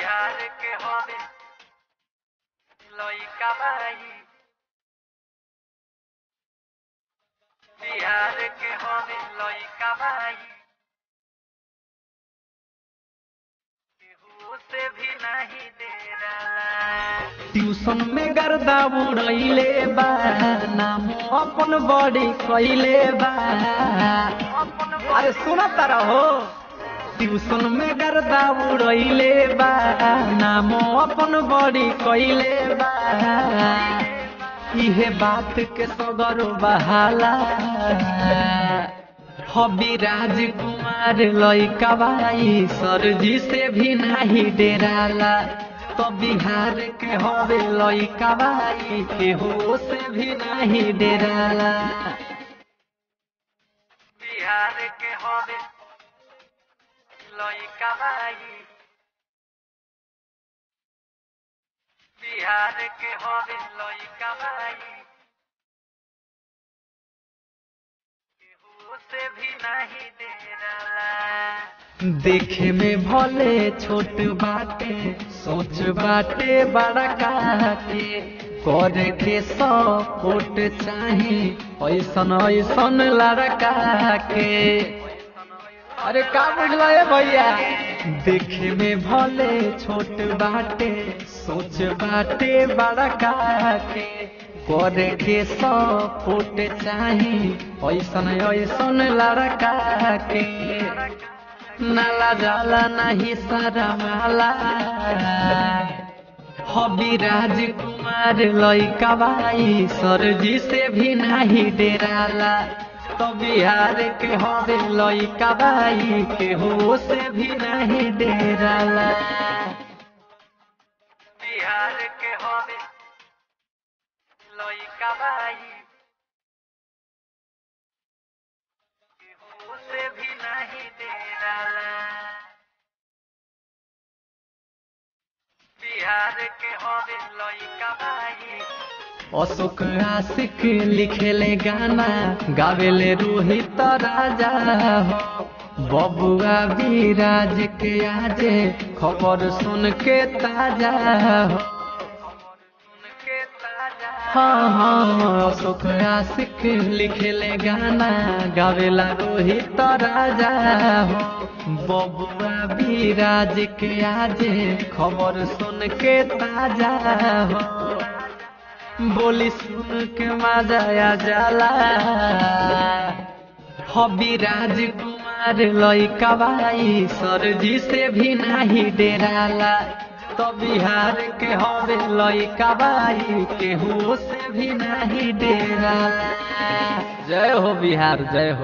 बिहार के हवे लइका बाई, बिहार के हवे लइका बाई, केहू से भी नहीं डेराला। ट्यूशन में गर्दा उड़ैले बा, नाम अपन बड़ी कइले बा। अरे सुना तारा हो, ट्यूशन में गर्दा उड़ैले बा, नाम अपन बड़ी कइले बा। इहे बात के सगर बहाला, हबी राजकुमार लइका बाई, सरजी से भी नहीं डेराला। तो बिहार के हवे लइका बाई, केहू से भी नहीं डेराला। बिहार के हवे लइका बाई, बिहार के हवे लइका बाई, केहू से भी नहीं डेराला। देखे में भले छोट बाटे, सोच बाटे बड़ा काटे। करे के सपोर्ट चाही ऐसन ऐसन लड़का के। अरे का बुझला है भैया, देखे में भले छोट बाटे, सोच बाटे बड़ा काके। करे के सपोर्ट चाही ऐसन ऐसन लड़का के। नाला जाला नहीं सारा माला, हबी राजकुमार लइका बाई, सरजी से भी नहीं डेराला। तो बिहार के हवे लइका बाई, केहू से भी नहीं डेराला। बिहार के हवे लइका बाई, केहू से भी नहीं डेराला। बिहार के हवे लइका बाई, अशोक आशिक लिखेले गाना, गावेले रोहित राजा हो। बबुआ विराज के आजे खबर सुन के ताजा हो। सुन के ताजा हाँ हाँ, अशोक आशिक लिखेले गाना, गावेला रोहित राजा हो। बबुआ विराज के आजे खबर सुन के ताजा हो। बोली सुन के मजा आ जाला, हबी राजकुमार लइका बाई, सरजी से भी नहीं डेराला। तो बिहार के हवे लइका बाई, केहू से भी नहीं डेराला। जय हो बिहार, जय हो।